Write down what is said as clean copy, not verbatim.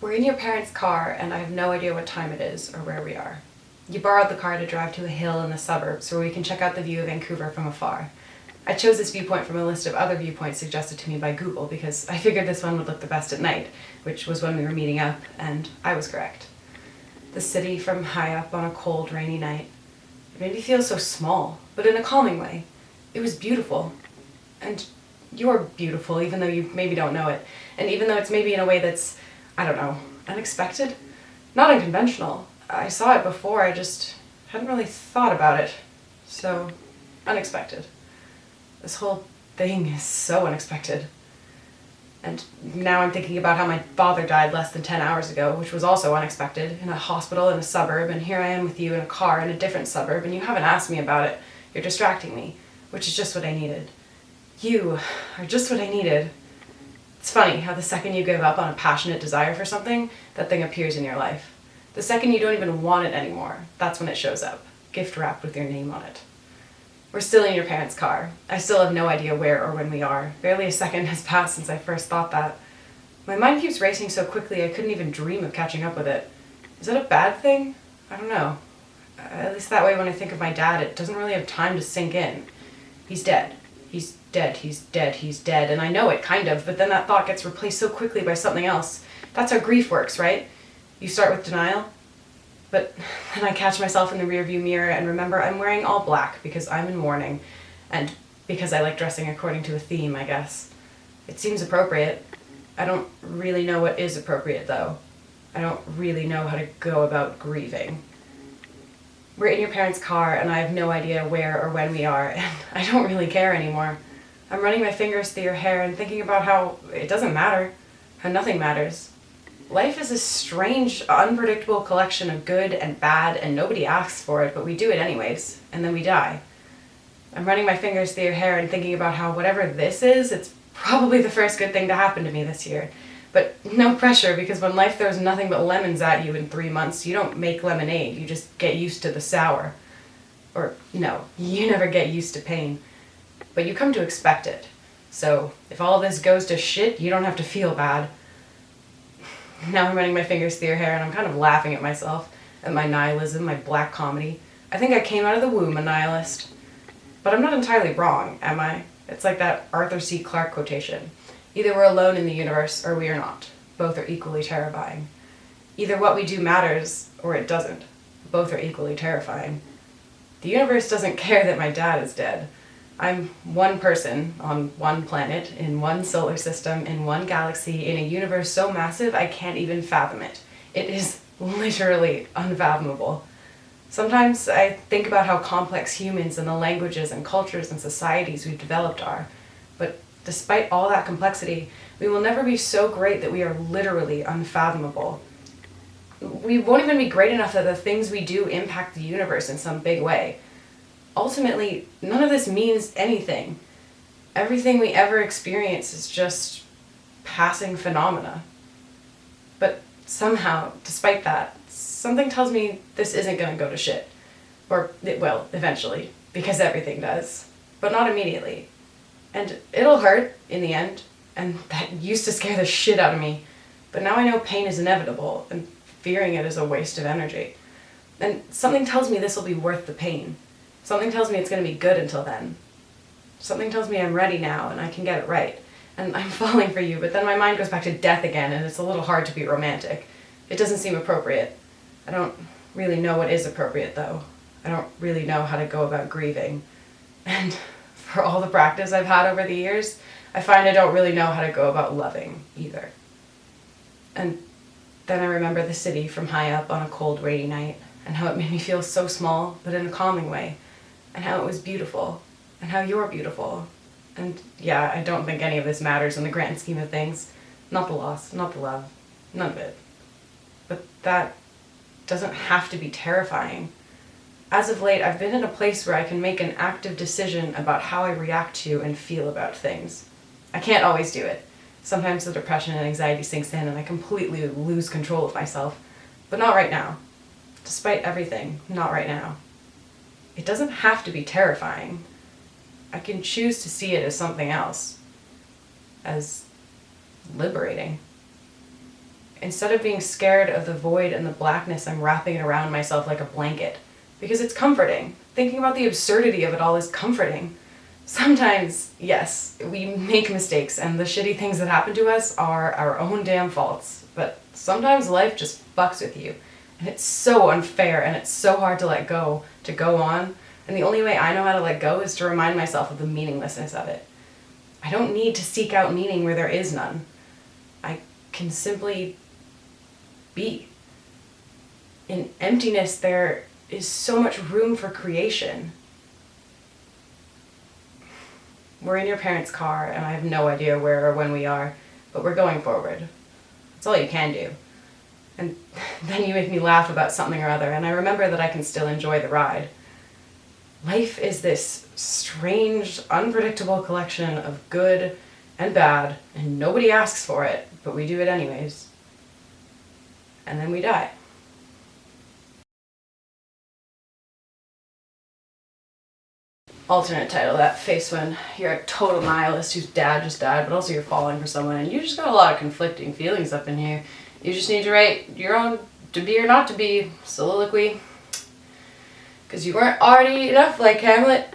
We're in your parents' car, and I have no idea what time it is or where we are. You borrowed the car to drive to a hill in the suburbs where we can check out the view of Vancouver from afar. I chose this viewpoint from a list of other viewpoints suggested to me by Google because I figured this one would look the best at night, which was when we were meeting up, and I was correct. The city from high up on a cold, rainy night. It made me feel so small, but in a calming way. It was beautiful. And you're beautiful, even though you maybe don't know it. And even though it's maybe in a way that's, I don't know, unexpected? Not unconventional. I saw it before, I just hadn't really thought about it. So, unexpected. This whole thing is so unexpected. And now I'm thinking about how my father died less than 10 hours ago, which was also unexpected, in a hospital in a suburb, and here I am with you in a car in a different suburb, and you haven't asked me about it. You're distracting me, which is just what I needed. You are just what I needed. It's funny how the second you give up on a passionate desire for something, that thing appears in your life. The second you don't even want it anymore, that's when it shows up, gift wrapped with your name on it. We're still in your parents' car. I still have no idea where or when we are. Barely a second has passed since I first thought that. My mind keeps racing so quickly I couldn't even dream of catching up with it. Is that a bad thing? I don't know. At least that way when I think of my dad, it doesn't really have time to sink in. He's dead. He's dead, he's dead, he's dead. And I know it, kind of, but then that thought gets replaced so quickly by something else. That's how grief works, right? You start with denial, but then I catch myself in the rearview mirror and remember I'm wearing all black because I'm in mourning, and because I like dressing according to a theme, I guess. It seems appropriate. I don't really know what is appropriate, though. I don't really know how to go about grieving. We're in your parents' car, and I have no idea where or when we are, and I don't really care anymore. I'm running my fingers through your hair and thinking about how it doesn't matter, how nothing matters. Life is a strange, unpredictable collection of good and bad, and nobody asks for it, but we do it anyways, and then we die. I'm running my fingers through your hair and thinking about how whatever this is, it's probably the first good thing to happen to me this year. But no pressure, because when life throws nothing but lemons at you in 3 months, you don't make lemonade, you just get used to the sour. Or, no, you never get used to pain. But you come to expect it. So, if all this goes to shit, you don't have to feel bad. Now I'm running my fingers through your hair and I'm kind of laughing at myself, at my nihilism, my black comedy. I think I came out of the womb a nihilist. But I'm not entirely wrong, am I? It's like that Arthur C. Clarke quotation. Either we're alone in the universe or we are not. Both are equally terrifying. Either what we do matters or it doesn't. Both are equally terrifying. The universe doesn't care that my dad is dead. I'm one person on one planet, in one solar system, in one galaxy, in a universe so massive I can't even fathom it. It is literally unfathomable. Sometimes I think about how complex humans and the languages and cultures and societies we've developed are. But despite all that complexity, we will never be so great that we are literally unfathomable. We won't even be great enough that the things we do impact the universe in some big way. Ultimately, none of this means anything. Everything we ever experience is just passing phenomena. But somehow, despite that, something tells me this isn't going to go to shit. Or, it will, eventually, because everything does. But not immediately. And it'll hurt, in the end, and that used to scare the shit out of me. But now I know pain is inevitable, and fearing it is a waste of energy. And something tells me this will be worth the pain. Something tells me it's going to be good until then. Something tells me I'm ready now and I can get it right. And I'm falling for you, but then my mind goes back to death again and it's a little hard to be romantic. It doesn't seem appropriate. I don't really know what is appropriate, though. I don't really know how to go about grieving. And for all the practice I've had over the years, I find I don't really know how to go about loving either. And then I remember the city from high up on a cold, rainy night, and how it made me feel so small, but in a calming way. And how it was beautiful, and how you're beautiful. And yeah, I don't think any of this matters in the grand scheme of things. Not the loss, not the love, none of it. But that doesn't have to be terrifying. As of late, I've been in a place where I can make an active decision about how I react to and feel about things. I can't always do it. Sometimes the depression and anxiety sinks in and I completely lose control of myself. But not right now. Despite everything, not right now. It doesn't have to be terrifying. I can choose to see it as something else. As liberating. instead of being scared of the void and the blackness, I'm wrapping it around myself like a blanket. Because it's comforting. Thinking about the absurdity of it all is comforting. Sometimes, yes, we make mistakes and the shitty things that happen to us are our own damn faults. But sometimes life just fucks with you. And it's so unfair and it's so hard to let go, to go on. And the only way I know how to let go is to remind myself of the meaninglessness of it. I don't need to seek out meaning where there is none. I can simply be. In emptiness, there is so much room for creation. We're in your parents' car, and I have no idea where or when we are, but we're going forward. That's all you can do. And then you make me laugh about something or other, and I remember that I can still enjoy the ride. Life is this strange, unpredictable collection of good and bad, and nobody asks for it, but we do it anyways. And then we die. Alternate title, that face when you're a total nihilist whose dad just died, but also you're falling for someone, and you just got a lot of conflicting feelings up in here. You just need to write your own to be or not to be soliloquy. Because you weren't already enough like Hamlet.